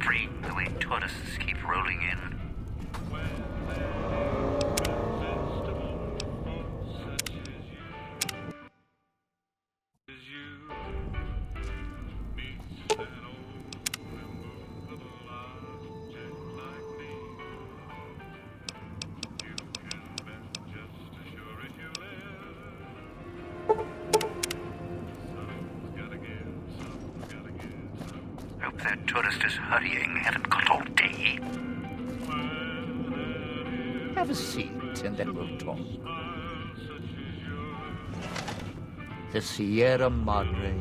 freeing the way tourists keep rolling in. Hope that tourist is hurrying. Haven't got all day. Have a seat, and then we'll talk. The Sierra Madre.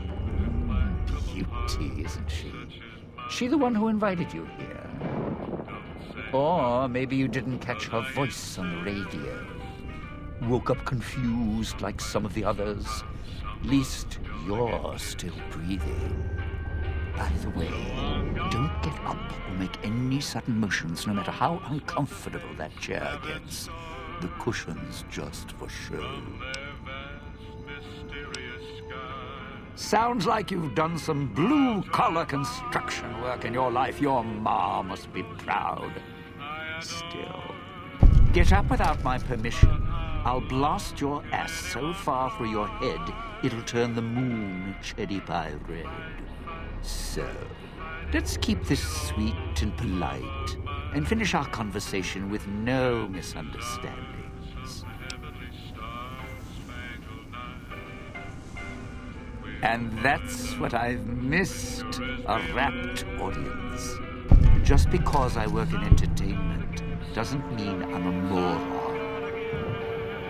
Beauty, isn't she? She the one who invited you here? Or maybe you didn't catch her voice on the radio. Woke up confused like some of the others. Least you're still breathing. By the way, don't get up or make any sudden motions, no matter how uncomfortable that chair gets. The cushion's just for show. Sounds like you've done some blue-collar construction work in your life. Your ma must be proud. Still, get up without my permission. I'll blast your ass so far through your head, it'll turn the moon cherry pie red. So, let's keep this sweet and polite and finish our conversation with no misunderstandings. And that's what I've missed, a rapt audience. Just because I work in entertainment doesn't mean I'm a moron.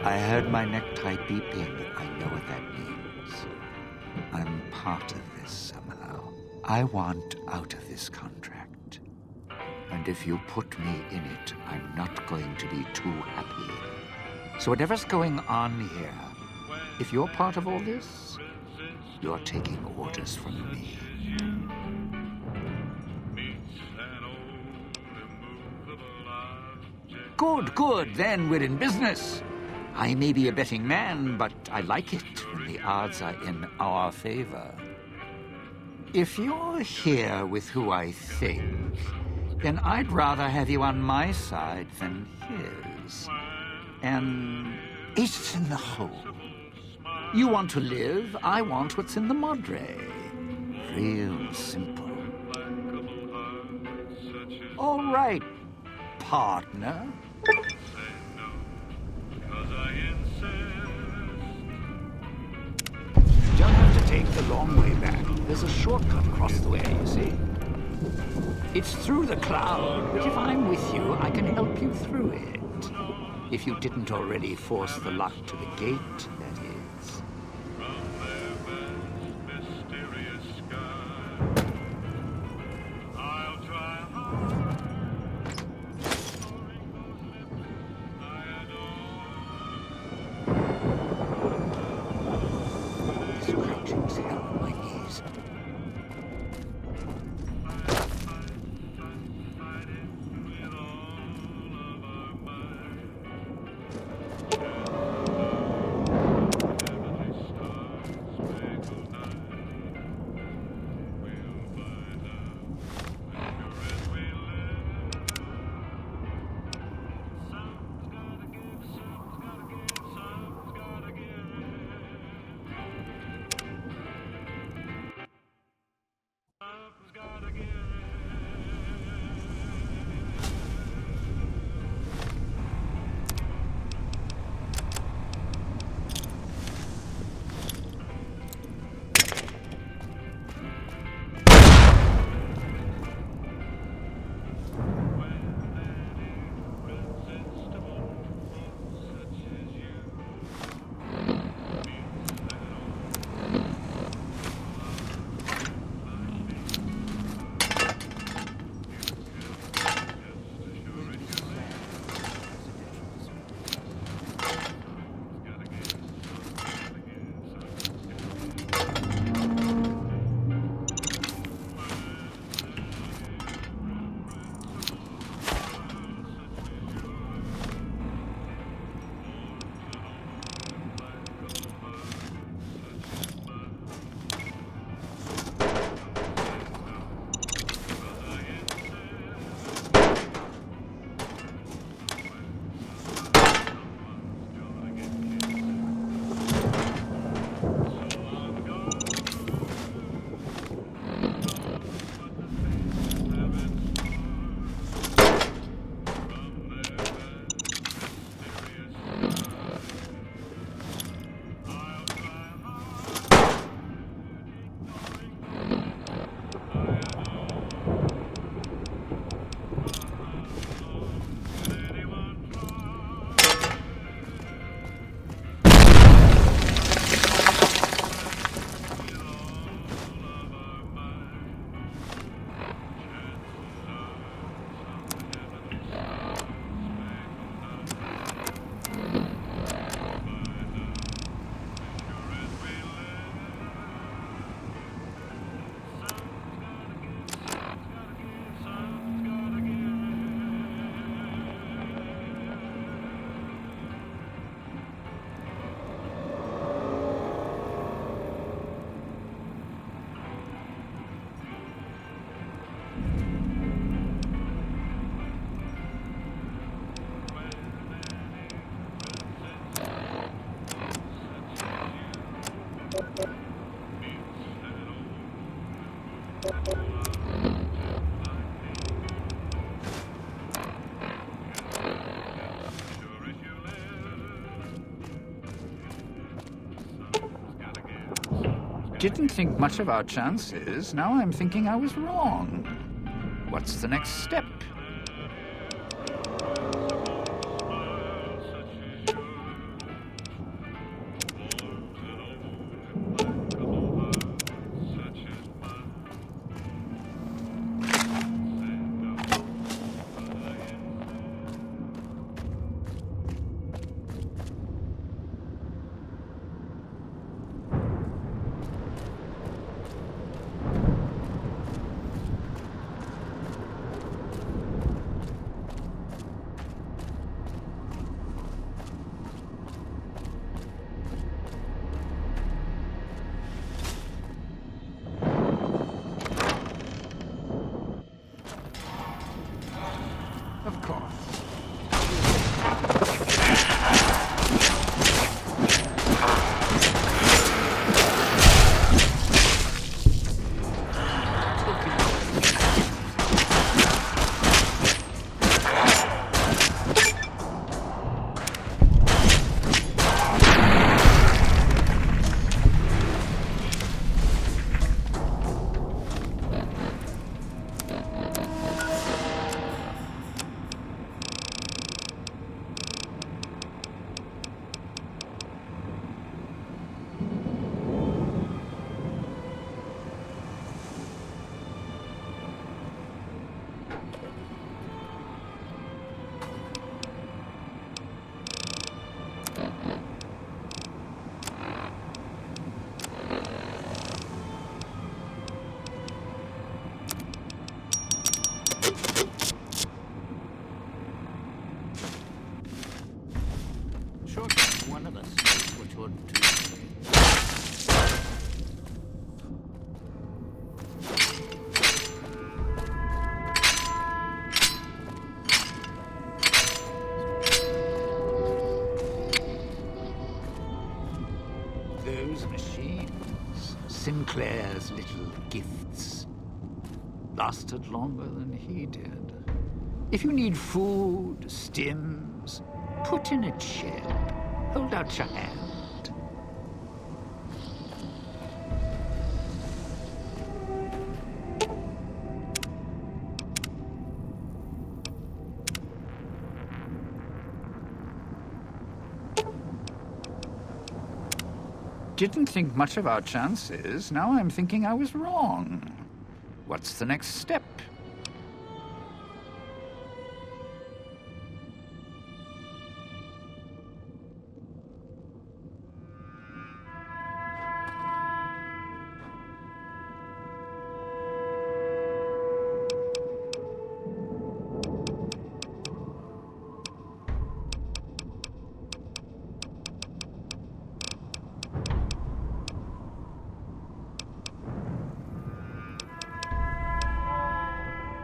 I heard my necktie beeping. I know what that means. I'm part of this somehow. I want out of this contract. And if you put me in it, I'm not going to be too happy. So whatever's going on here, if you're part of all this, you're taking orders from me. Good. Then we're in business. I may be a betting man, but I like it when the odds are in our favor. If you're here with who I think, then I'd rather have you on my side than his. And it's in the hole. You want to live, I want what's in the Madre. Real simple. All right, partner. You don't have to take the long way back. There's a shortcut across the way, you see. It's through the cloud, but if I'm with you, I can help you through it. If you didn't already force the lock to the gate, that is. Scratching as hell on my knees. Didn't think much of our chances. Now I'm thinking I was wrong. What's the next step? Of course. Sure, one of us knows what you're doing. Those machines, Sinclair's little gifts, lasted longer than he did. If you need food, stims, put in a chair. Hold out your hand. Didn't think much of our chances. Now I'm thinking I was wrong. What's the next step?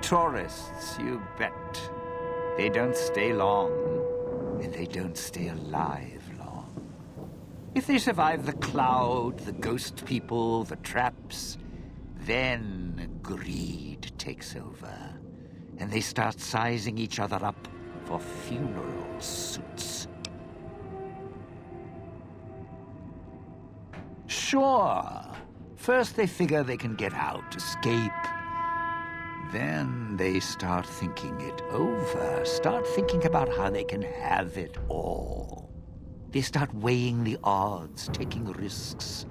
Tourists, you bet. They don't stay long, and they don't stay alive long. If they survive the cloud, the ghost people, the traps, then greed takes over, and they start sizing each other up for funeral suits. Sure, first they figure they can get out, escape. Then they start thinking it over, start thinking about how they can have it all. They start weighing the odds, taking risks,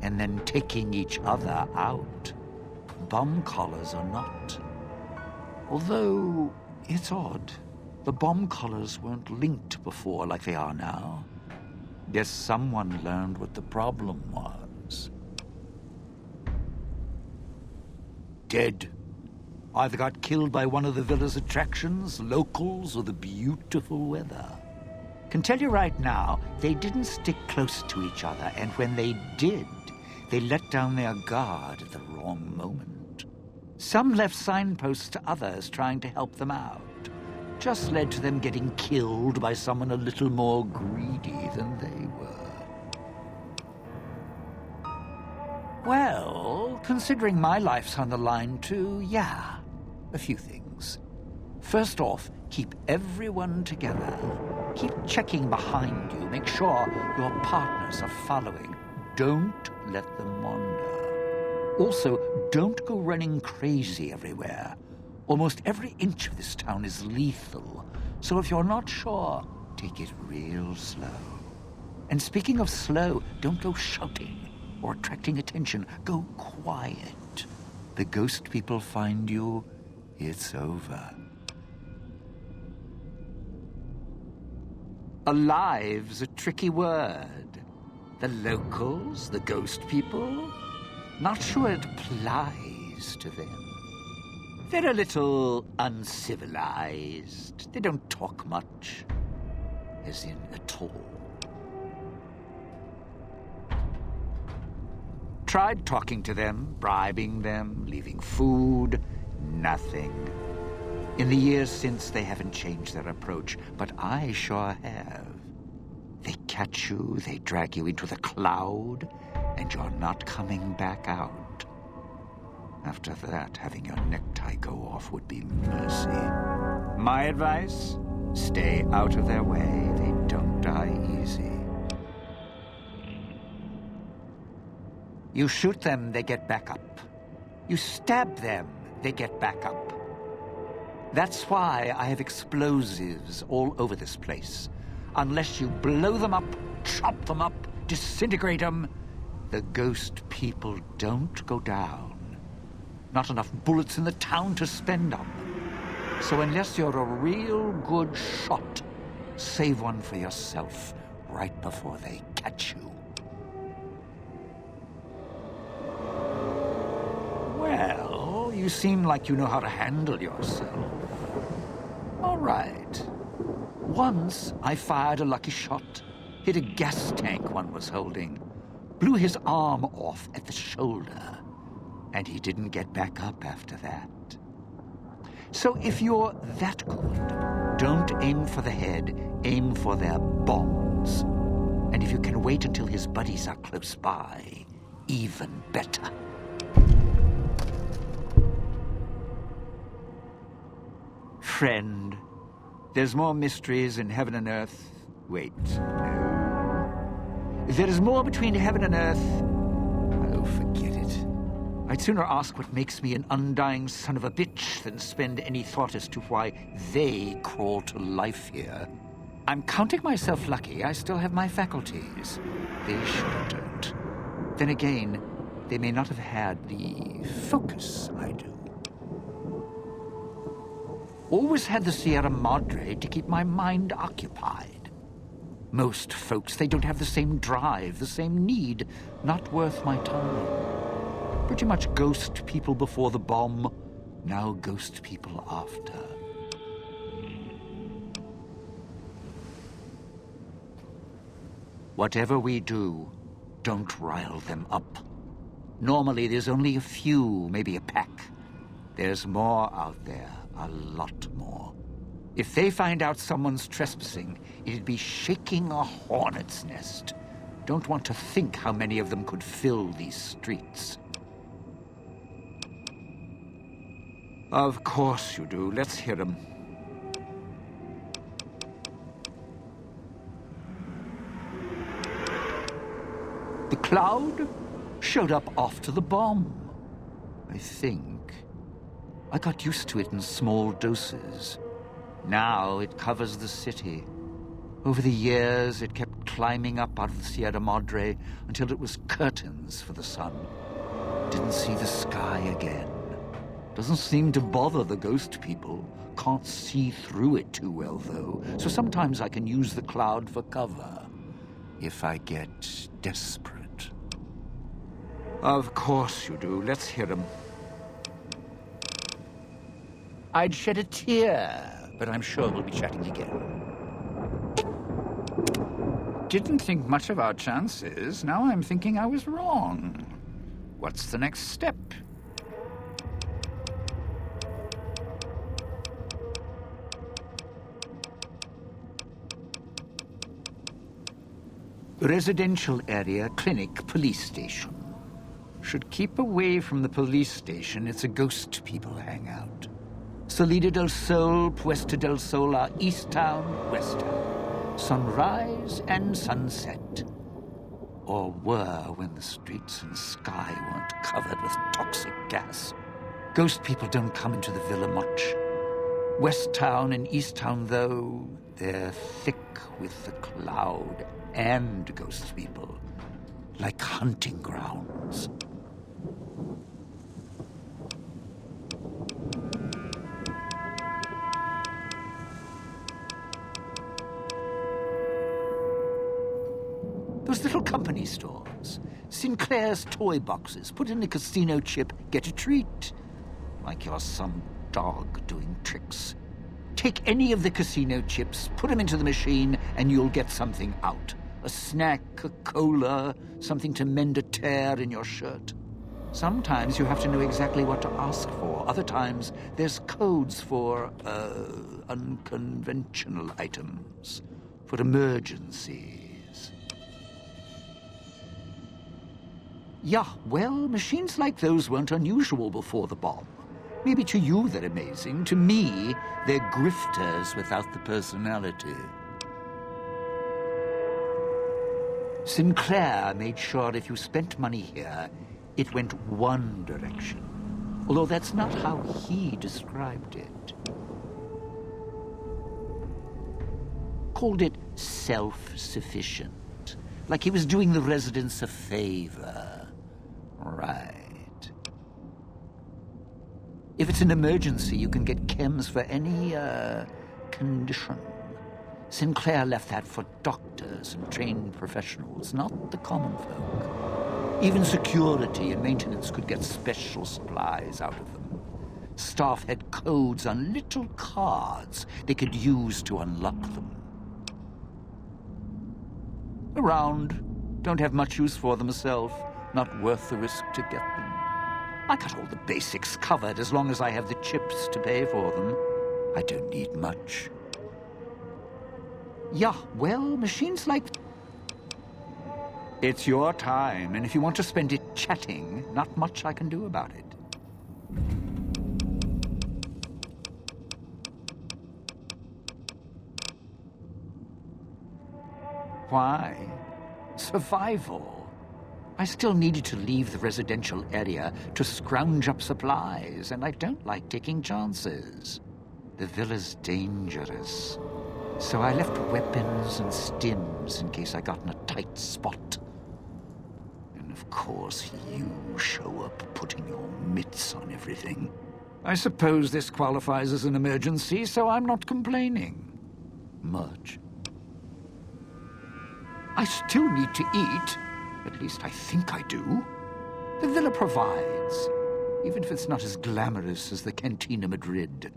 and then taking each other out. Bomb collars are not. Although, it's odd, the bomb collars weren't linked before like they are now. Guess someone learned what the problem was. Dead. Either got killed by one of the villa's attractions, locals, or the beautiful weather. Can tell you right now, they didn't stick close to each other, and when they did, they let down their guard at the wrong moment. Some left signposts to others trying to help them out. Just led to them getting killed by someone a little more greedy than they were. Well, considering my life's on the line too, yeah. A few things. First off, keep everyone together. Keep checking behind you. Make sure your partners are following. Don't let them wander. Also, don't go running crazy everywhere. Almost every inch of this town is lethal, so if you're not sure, take it real slow. And speaking of slow, don't go shouting or attracting attention. Go quiet. The ghost people find you, it's over. Alive's a tricky word. The locals, the ghost people, not sure it applies to them. They're a little uncivilized. They don't talk much, as in at all. Tried talking to them, bribing them, leaving food, nothing. In the years since, they haven't changed their approach, but I sure have. They catch you, they drag you into the cloud, and you're not coming back out. After that, having your necktie go off would be mercy. My advice? Stay out of their way. They don't die easy. You shoot them, they get back up. You stab them, they get back up. That's why I have explosives all over this place. Unless you blow them up, chop them up, disintegrate them, the ghost people don't go down. Not enough bullets in the town to spend on them. So unless you're a real good shot, save one for yourself right before they catch you. Well, you seem like you know how to handle yourself. All right. Once I fired a lucky shot, hit a gas tank one was holding, blew his arm off at the shoulder, and he didn't get back up after that. So if you're that good, don't aim for the head, aim for their bombs. And if you can wait until his buddies are close by, even better. Friend, there's more mysteries in heaven and earth. Wait, no. There is more between heaven and earth. Oh, forget it. I'd sooner ask what makes me an undying son of a bitch than spend any thought as to why they crawl to life here. I'm counting myself lucky I still have my faculties. They sure don't. Then again, they may not have had the focus I do. Always had the Sierra Madre to keep my mind occupied. Most folks, they don't have the same drive, the same need. Not worth my time. Pretty much ghost people before the bomb, now ghost people after. Whatever we do, don't rile them up. Normally, there's only a few, maybe a pack. There's more out there. A lot more. If they find out someone's trespassing, it'd be shaking a hornet's nest. Don't want to think how many of them could fill these streets. Of course you do. Let's hear them. The cloud showed up after the bomb, I think. I got used to it in small doses. Now it covers the city. Over the years, it kept climbing up out of the Sierra Madre until it was curtains for the sun. Didn't see the sky again. Doesn't seem to bother the ghost people. Can't see through it too well, though. So sometimes I can use the cloud for cover. If I get desperate. Of course you do. Let's hear them. I'd shed a tear, but I'm sure we'll be chatting again. Didn't think much of our chances. Now I'm thinking I was wrong. What's the next step? Residential area, clinic, police station. Should keep away from the police station. It's a ghost people hangout. Salida del Sol, Puesta del Sol are East Town, West Town. Sunrise and sunset. or were when the streets and sky weren't covered with toxic gas. Ghost people don't come into the villa much. West Town and East Town, though, they're thick with the cloud and ghost people, like hunting grounds. Those little company stores, Sinclair's toy boxes, put in a casino chip, get a treat. Like you're some dog doing tricks. Take any of the casino chips, put them into the machine, and you'll get something out. A snack, a cola, something to mend a tear in your shirt. Sometimes you have to know exactly what to ask for. Other times, there's codes for, unconventional items. For emergencies. Yeah, well, machines like those weren't unusual before the bomb. Maybe to you they're amazing. To me, they're grifters without the personality. Sinclair made sure if you spent money here, it went one direction. Although that's not how he described it. Called it self-sufficient. Like he was doing the residents a favor. Right. If it's an emergency, you can get chems for any, condition. Sinclair left that for doctors and trained professionals, not the common folk. Even security and maintenance could get special supplies out of them. Staff had codes on little cards they could use to unlock them. Around. Don't have much use for them myself. Not worth the risk to get them. I got all the basics covered as long as I have the chips to pay for them. I don't need much. Yeah, well, machines like... It's your time, and if you want to spend it chatting, not much I can do about it. Why? Survival. I still needed to leave the residential area to scrounge up supplies, and I don't like taking chances. The villa's dangerous. So I left weapons and stims in case I got in a tight spot. And of course, you show up putting your mitts on everything. I suppose this qualifies as an emergency, so I'm not complaining. Much. I still need to eat. At least I think I do. The villa provides, even if it's not as glamorous as the Cantina Madrid.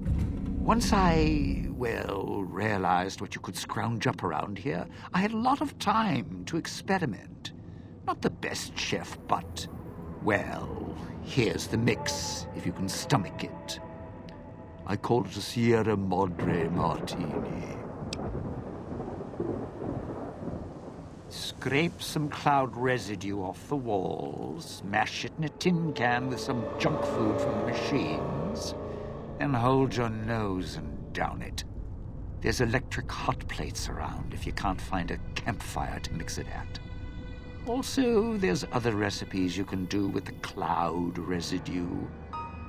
Once I, realized what you could scrounge up around here, I had a lot of time to experiment. Not the best chef, but, here's the mix, if you can stomach it. I call it a Sierra Madre Martini. Scrape some cloud residue off the walls, mash it in a tin can with some junk food from the machines, and hold your nose and down it. There's electric hot plates around if you can't find a campfire to mix it at. Also, there's other recipes you can do with the cloud residue,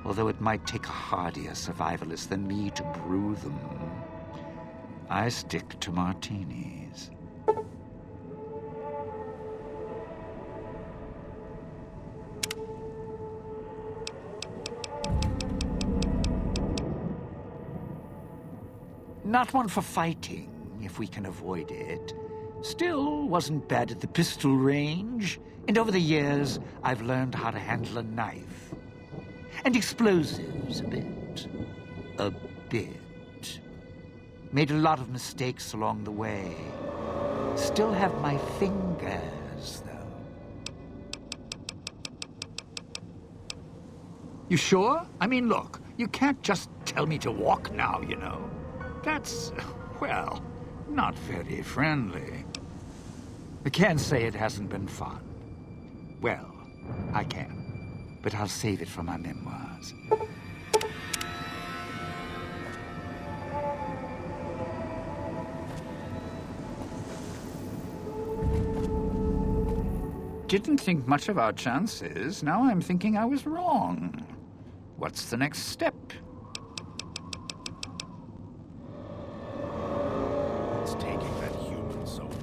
although it might take a hardier survivalist than me to brew them. I stick to martinis. Not one for fighting, if we can avoid it. Still, wasn't bad at the pistol range. And over the years, I've learned how to handle a knife. And explosives, a bit. A bit. Made a lot of mistakes along the way. Still have my fingers, though. You sure? I mean, look, you can't just tell me to walk now, you know. That's, not very friendly. I can't say it hasn't been fun. Well, I can, but I'll save it for my memoirs. didn't think much of our chances. Now I'm thinking I was wrong. What's the next step? What's taking that human so long?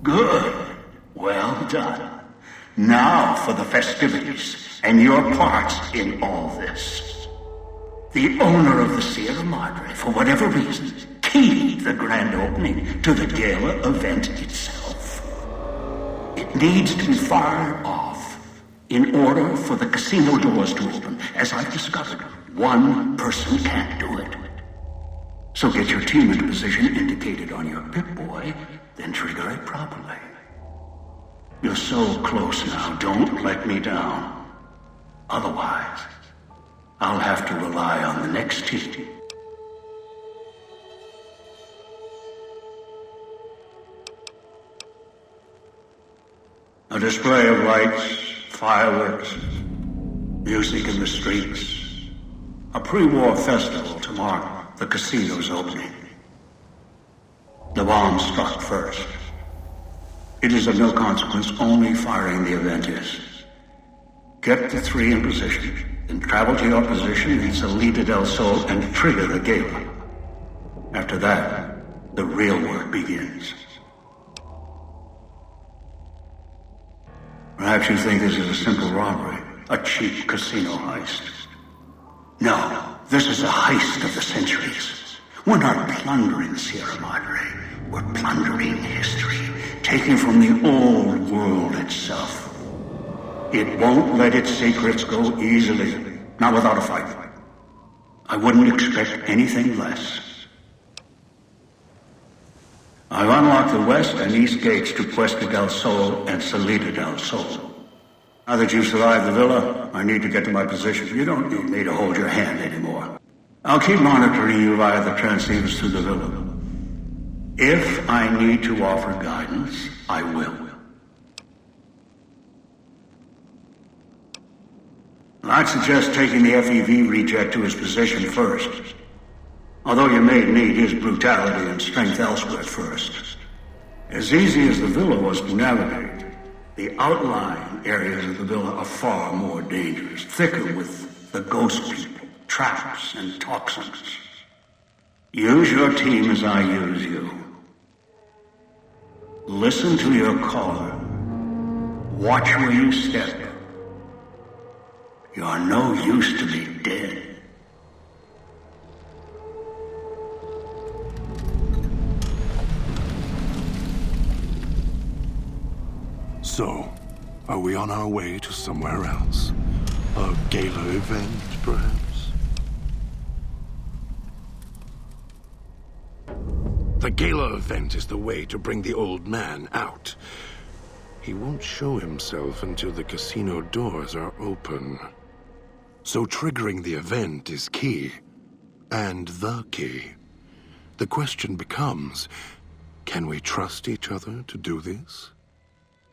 Good. Well done. Now for the festivities and your parts in all this. The owner of the Sierra Madre, for whatever reason, keyed the grand opening to the gala event itself. It needs to be fired off in order for the casino doors to open. As I've discovered, one person can't do it. So get your team into position indicated on your Pip-Boy, then trigger it properly. You're so close now, don't let me down. Otherwise, I'll have to rely on the next team. A display of lights, fireworks, music in the streets. A pre-war festival to mark the casino's opening. The bomb struck first. It is of no consequence, only firing the event is. Get the three in position, then travel to your position in Salida del Sol and trigger the gala. After that, the real work begins. Perhaps you think this is a simple robbery, a cheap casino heist. No, this is a heist of the centuries. We're not plundering Sierra Madre. We're plundering history, taking from the old world itself. It won't let its secrets go easily, not without a fight. I wouldn't expect anything less. I've unlocked the west and east gates to Puesta del Sol and Salida del Sol. Now that you've survived the villa, I need to get to my position. You don't need me to hold your hand anymore. I'll keep monitoring you via the transceivers through the villa. If I need to offer guidance, I will. I'd suggest taking the FEV reject to his position first. Although you may need his brutality and strength elsewhere first. As easy as the villa was to navigate, the outlying areas of the villa are far more dangerous, thicker with the ghost people, traps, and toxins. Use your team as I use you. Listen to your caller. Watch where you step. You're no use to me dead. So, are we on our way to somewhere else? A gala event, perhaps? The gala event is the way to bring the old man out. He won't show himself until the casino doors are open. So triggering the event is key. And the key. The question becomes, can we trust each other to do this?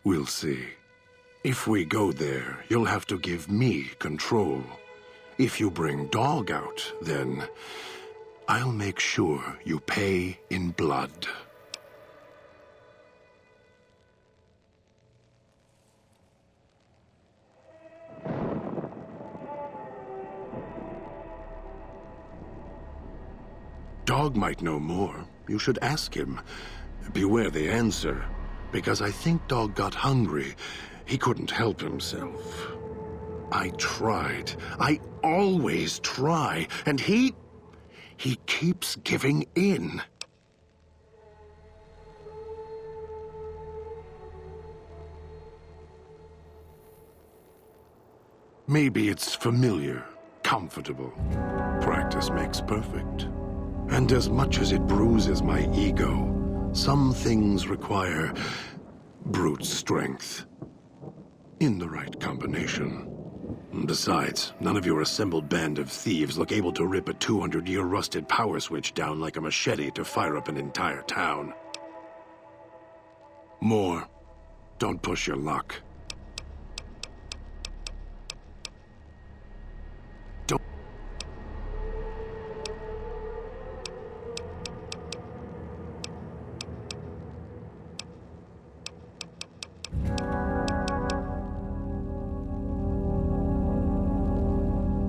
We'll see. If we go there, you'll have to give me control. If you bring Dog out, then I'll make sure you pay in blood. Dog might know more. You should ask him. Beware the answer. Because I think Dog got hungry. He couldn't help himself. I tried. I always try. And he keeps giving in. Maybe it's familiar, comfortable. Practice makes perfect. And as much as it bruises my ego, some things require brute strength. In the right combination. Besides, none of your assembled band of thieves look able to rip a 200-year rusted power switch down like a machete to fire up an entire town. More. Don't push your luck.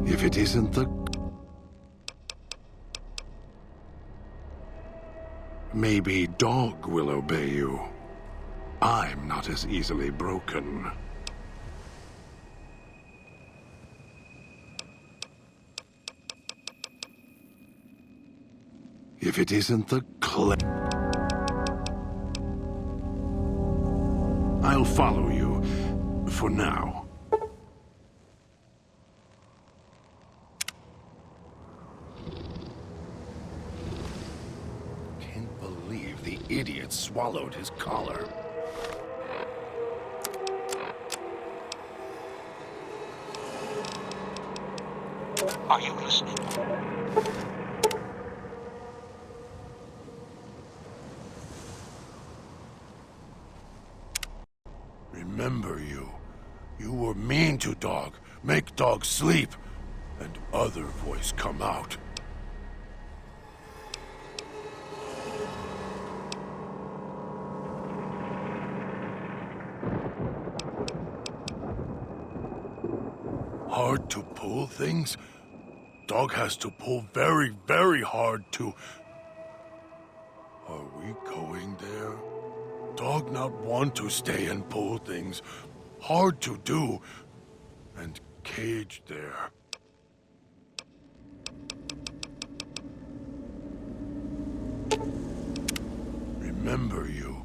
If it isn't the... Maybe Dog will obey you. I'm not as easily broken. If it isn't the I'll follow you, for now. The idiot swallowed his collar. Are you listening? Remember you. You were mean to Dog. Make Dog sleep. And other voice come out. Hard to pull things? Dog has to pull very, very hard to... Are we going there? Dog not want to stay and pull things. Hard to do. And caged there. Remember you.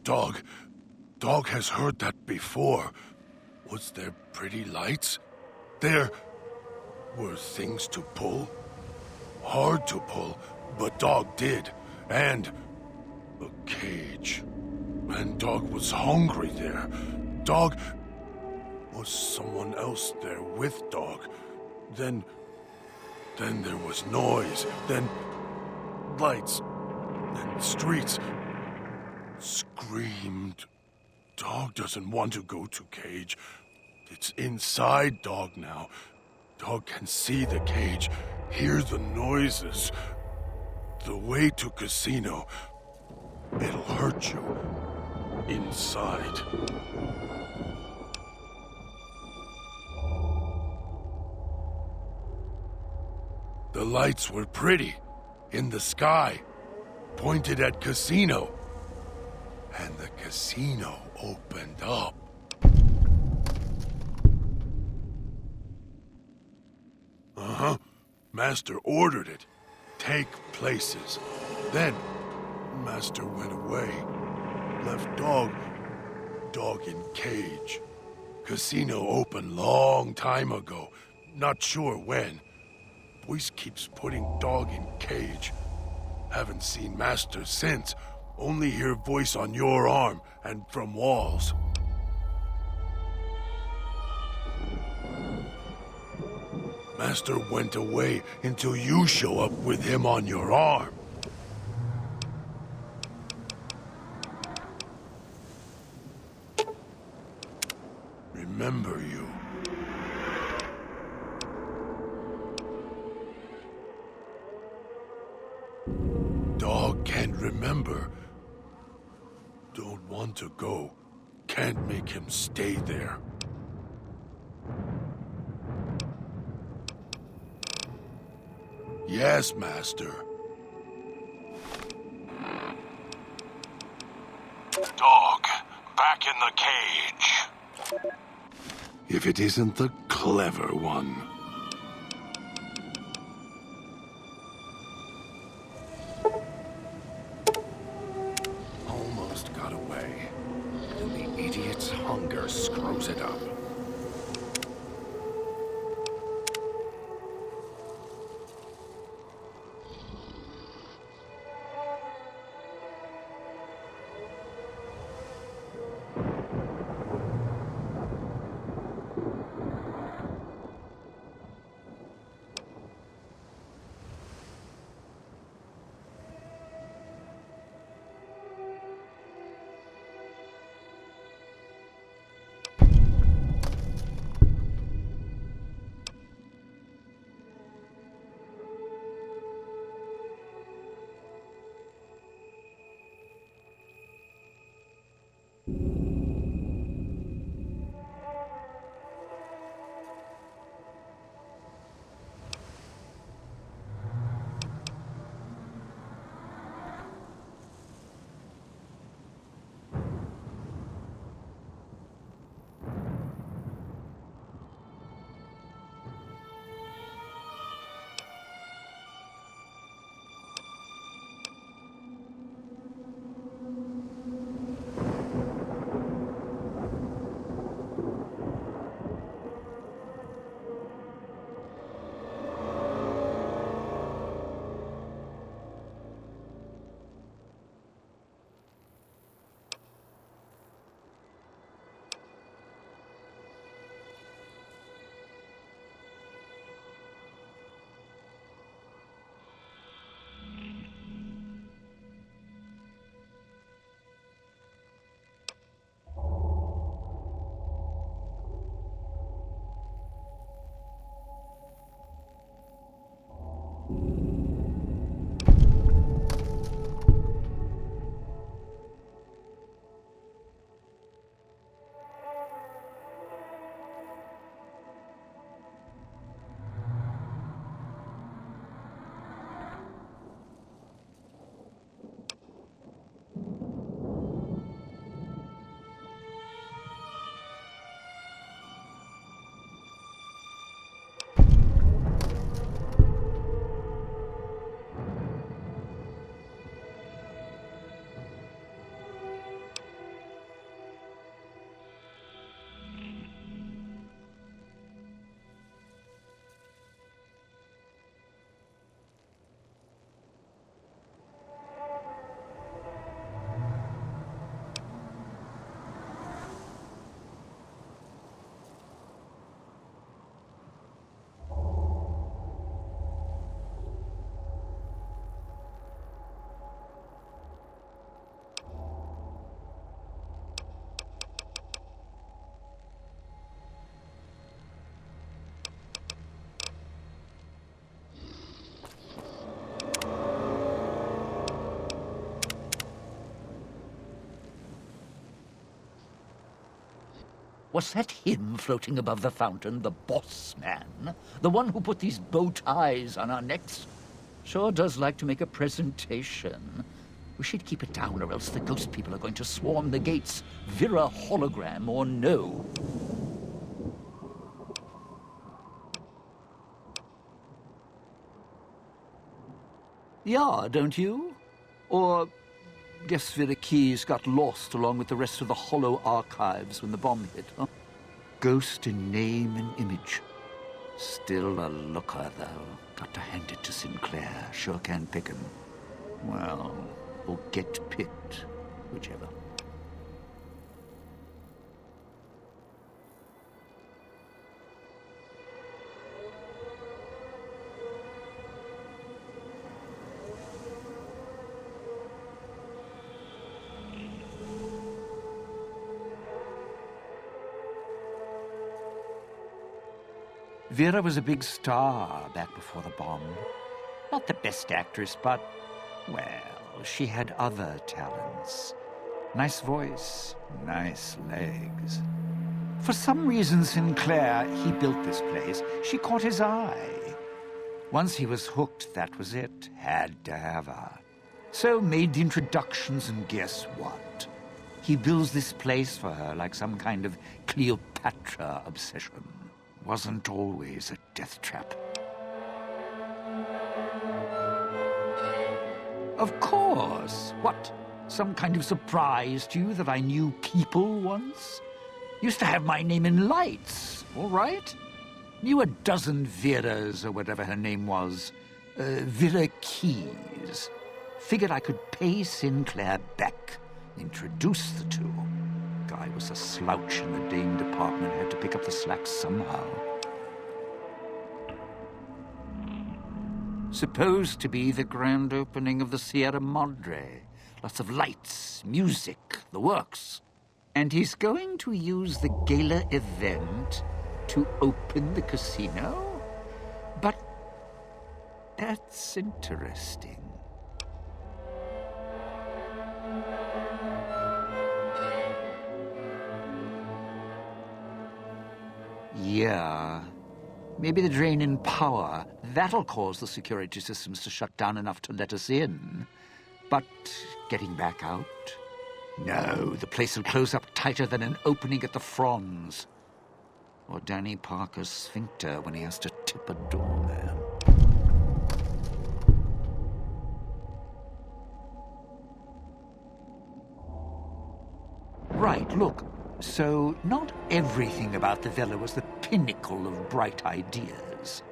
Dog has heard that before. Was there pretty lights? There were things to pull? Hard to pull, but Dog did. and a cage. And Dog was hungry there. Dog... Was someone else there with Dog? Then there was noise. Then lights. Then streets. Screamed. Dog doesn't want to go to cage. It's inside Dog now. Dog can see the cage, hear the noises. The way to casino, it'll hurt you inside. The lights were pretty, in the sky, pointed at casino. And the casino opened up. Uh-huh. Master ordered it. Take places. Then, Master went away. Left Dog in cage. Casino opened long time ago. Not sure when. Voice keeps putting Dog in cage. Haven't seen Master since. Only hear voice on your arm and from walls. Master went away until you show up with him on your arm. Remember you. Dog can't remember. Don't want to go. Can't make him stay there. Yes, Master. Dog, back in the cage. If it isn't the clever one. Almost got away. And the idiot's hunger screws it up. Was that him floating above the fountain, the boss man? The one who put these bow ties on our necks? Sure does like to make a presentation. We should keep it down, or else the ghost people are going to swarm the gates, Vira hologram or no. Yeah, don't you? Or guess Vera Keys got lost along with the rest of the hollow archives when the bomb hit, huh? Ghost in name and image. Still a looker, though. Got to hand it to Sinclair. Sure can pick him. Well, or get picked. Whichever. Vera was a big star back before the bomb. Not the best actress, but, well, she had other talents. Nice voice, nice legs. For some reason, Sinclair, he built this place. She caught his eye. Once he was hooked, that was it. Had to have her. So made the introductions, and guess what? He builds this place for her like some kind of Cleopatra obsession. Wasn't always a death trap. Of course. What? Some kind of surprise to you that I knew people once? Used to have my name in lights, all right? Knew a dozen Veras, or whatever her name was. Vera Keys. Figured I could pay Sinclair back. Introduce the two. Guy was a slouch in the Dame department. Had to pick up the slack somehow. Supposed to be the grand opening of the Sierra Madre. Lots of lights, music, the works. And he's going to use the gala event to open the casino? But that's interesting. Yeah, maybe the drain in power. That'll cause the security systems to shut down enough to let us in. But getting back out? No, the place will close up tighter than an opening at the Fronds. Or Danny Parker's sphincter when he has to tip a doorman. Right, look. So, not everything about the villa was the pinnacle of bright ideas.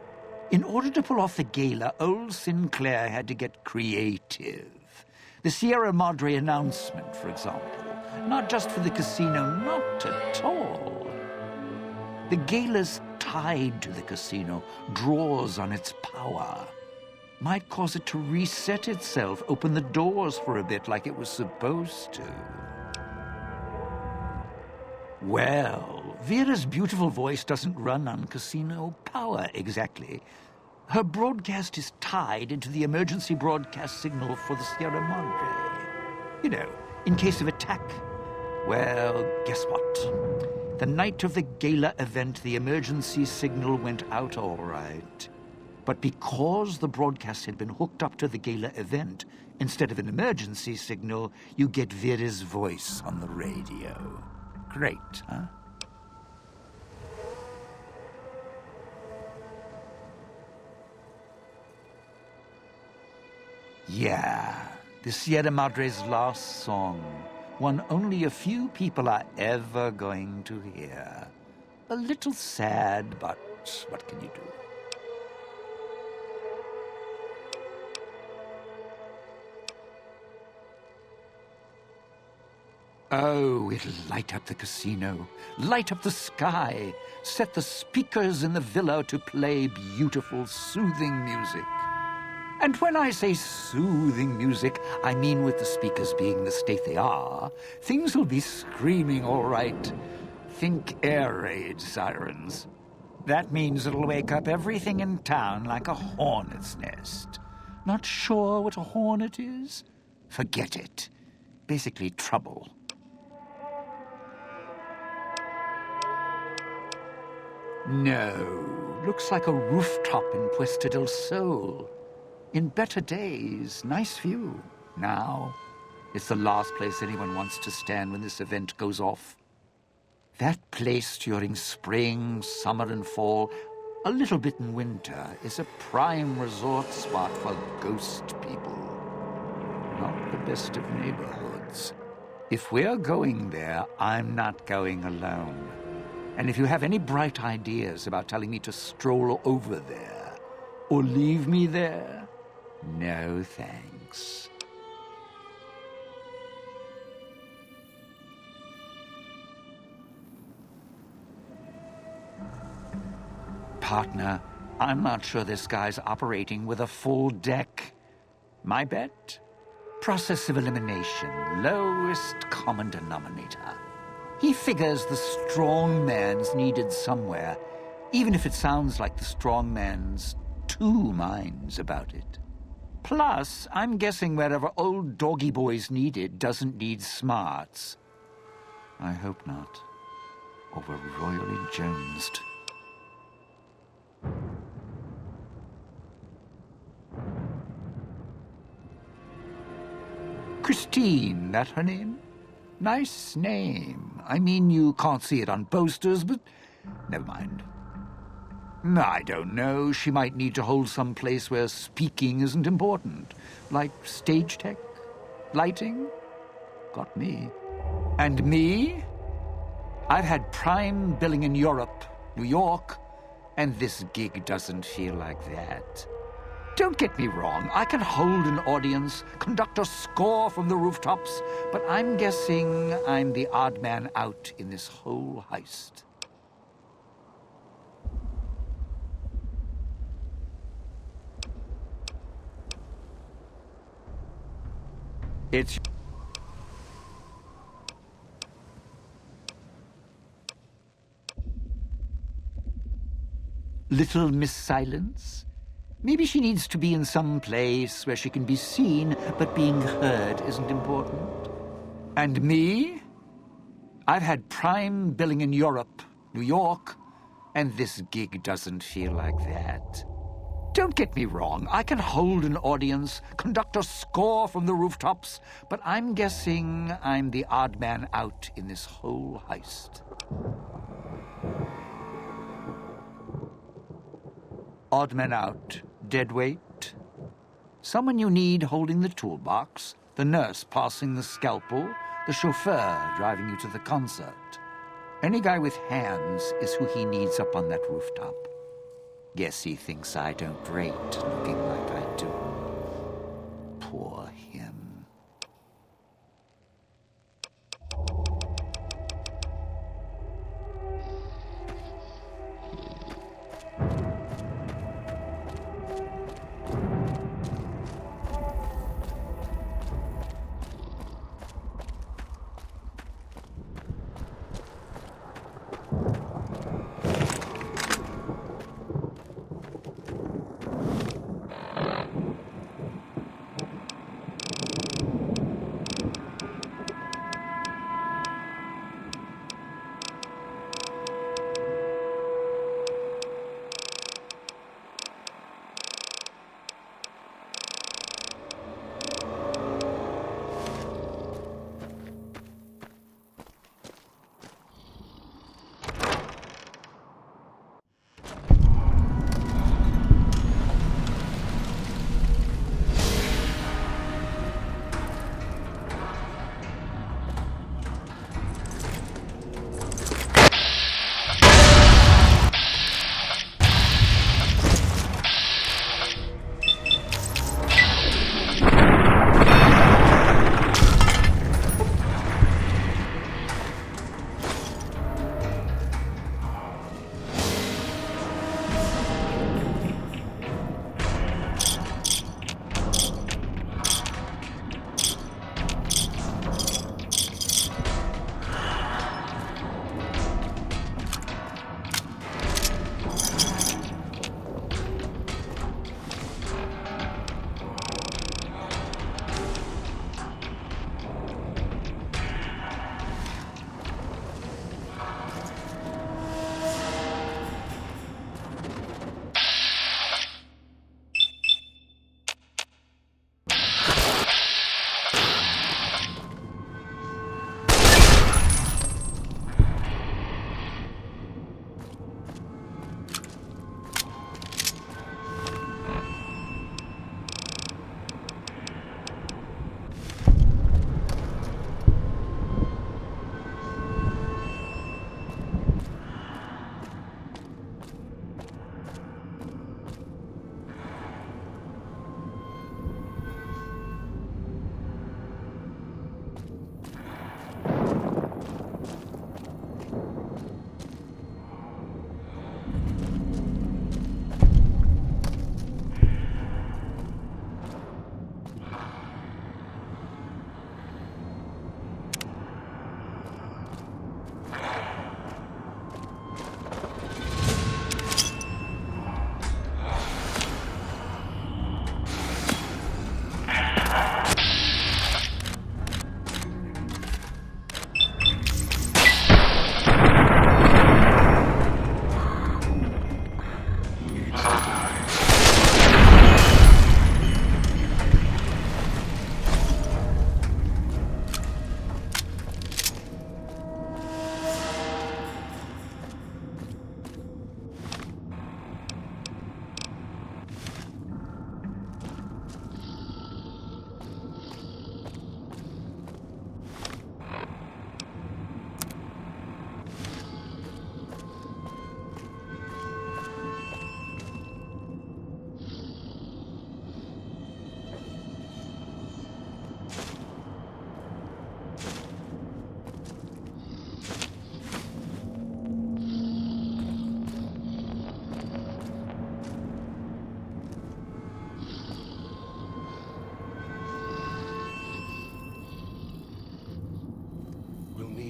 In order to pull off the gala, old Sinclair had to get creative. The Sierra Madre announcement, for example. Not just for the casino, not at all. The gala's tied to the casino, draws on its power. Might cause it to reset itself, open the doors for a bit like it was supposed to. Well, Vera's beautiful voice doesn't run on casino power, exactly. Her broadcast is tied into the emergency broadcast signal for the Sierra Madre. You know, in case of attack. Well, guess what? The night of the gala event, the emergency signal went out all right. But because the broadcast had been hooked up to the gala event, instead of an emergency signal, you get Vera's voice on the radio. Great, huh? Yeah, the Sierra Madre's last song. One only a few people are ever going to hear. A little sad, but what can you do? Oh, it'll light up the casino, light up the sky, set the speakers in the villa to play beautiful, soothing music. And when I say soothing music, I mean with the speakers being the state they are, things will be screaming all right. Think air raid sirens. That means it'll wake up everything in town like a hornet's nest. Not sure what a hornet is? Forget it. Basically trouble. No, looks like a rooftop in Puesta del Sol. In better days, nice view. Now, it's the last place anyone wants to stand when this event goes off. That place during spring, summer, and fall, a little bit in winter, is a prime resort spot for ghost people. Not the best of neighborhoods. If we're going there, I'm not going alone. And if you have any bright ideas about telling me to stroll over there, or leave me there, no thanks. Partner, I'm not sure this guy's operating with a full deck. My bet? Process of elimination, lowest common denominator. He figures the strong man's needed somewhere, even if it sounds like the strong man's two minds about it. Plus, I'm guessing wherever old doggy boy's needed doesn't need smarts. I hope not. Or we're royally jonesed. Christine, that her name? Nice name. I mean, you can't see it on posters, but never mind. I don't know. She might need to hold some place where speaking isn't important. Like stage tech? Lighting? Got me. And me? I've had prime billing in Europe, New York, and this gig doesn't feel like that. Don't get me wrong, I can hold an audience, conduct a score from the rooftops, but I'm guessing I'm the odd man out in this whole heist. It's... Little Miss Silence? Maybe she needs to be in some place where she can be seen, but being heard isn't important. And me? I've had prime billing in Europe, New York, and this gig doesn't feel like that. Don't get me wrong, I can hold an audience, conduct a score from the rooftops, but I'm guessing I'm the odd man out in this whole heist. Odd man out. Dead weight? Someone you need holding the toolbox, the nurse passing the scalpel, the chauffeur driving you to the concert. Any guy with hands is who he needs up on that rooftop. Guess he thinks I don't rate looking like I do. Poor him.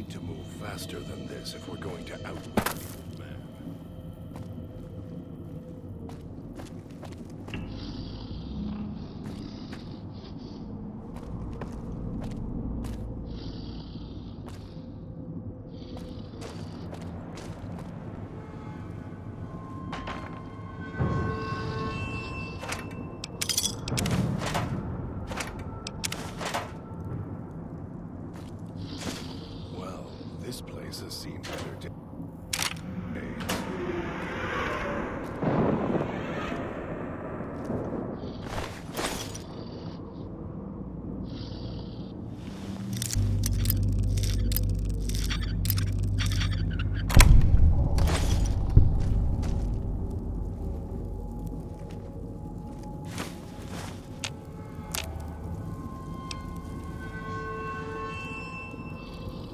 need to move faster than this if we're going to outwit the old man. This place has seen better days.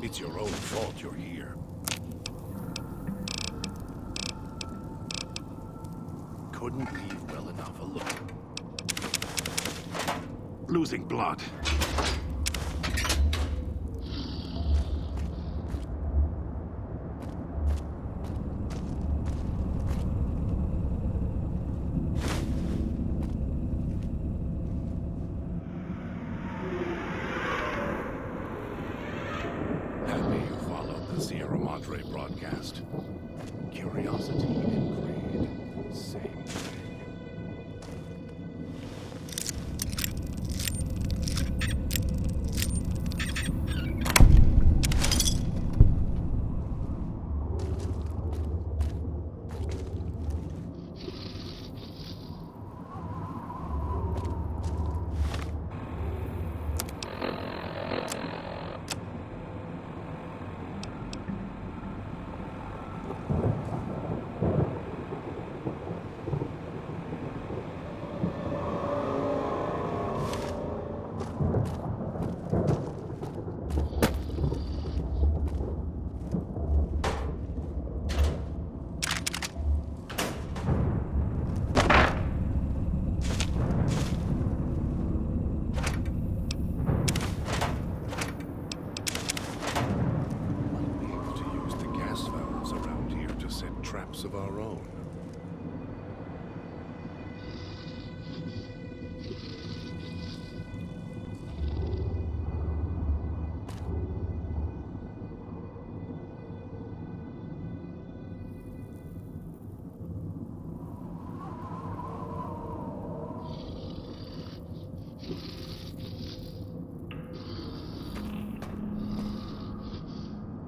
It's your own fault you're here. Couldn't leave well enough alone. Losing blood. Sierra Madre broadcast. Curiosity and greed, same thing. Traps of our own.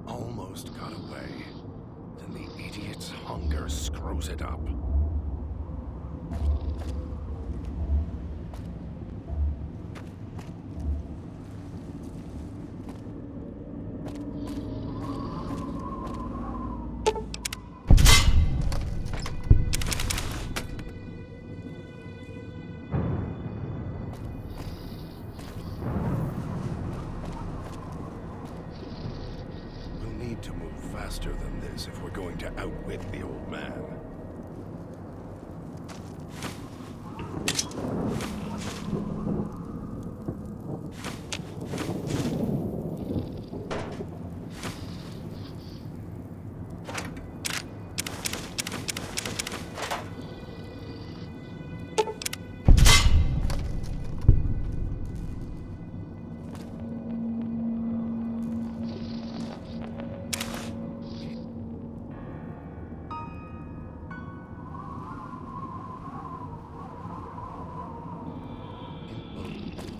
Almost got away. Then the idiot's hunger screws it up. To move faster than this if we're going to outwit the old man.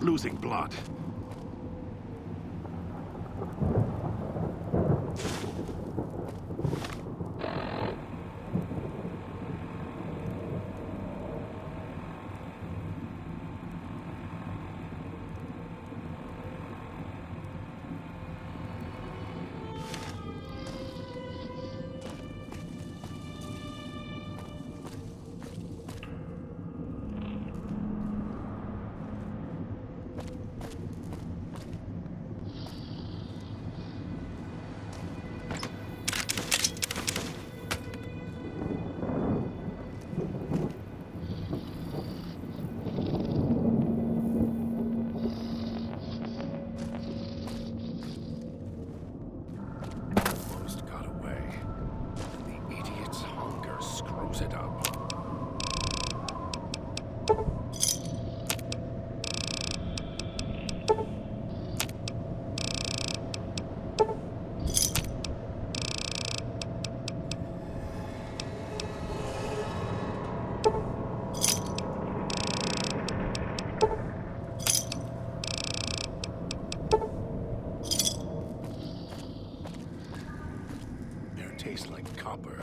Losing blood. taste like copper.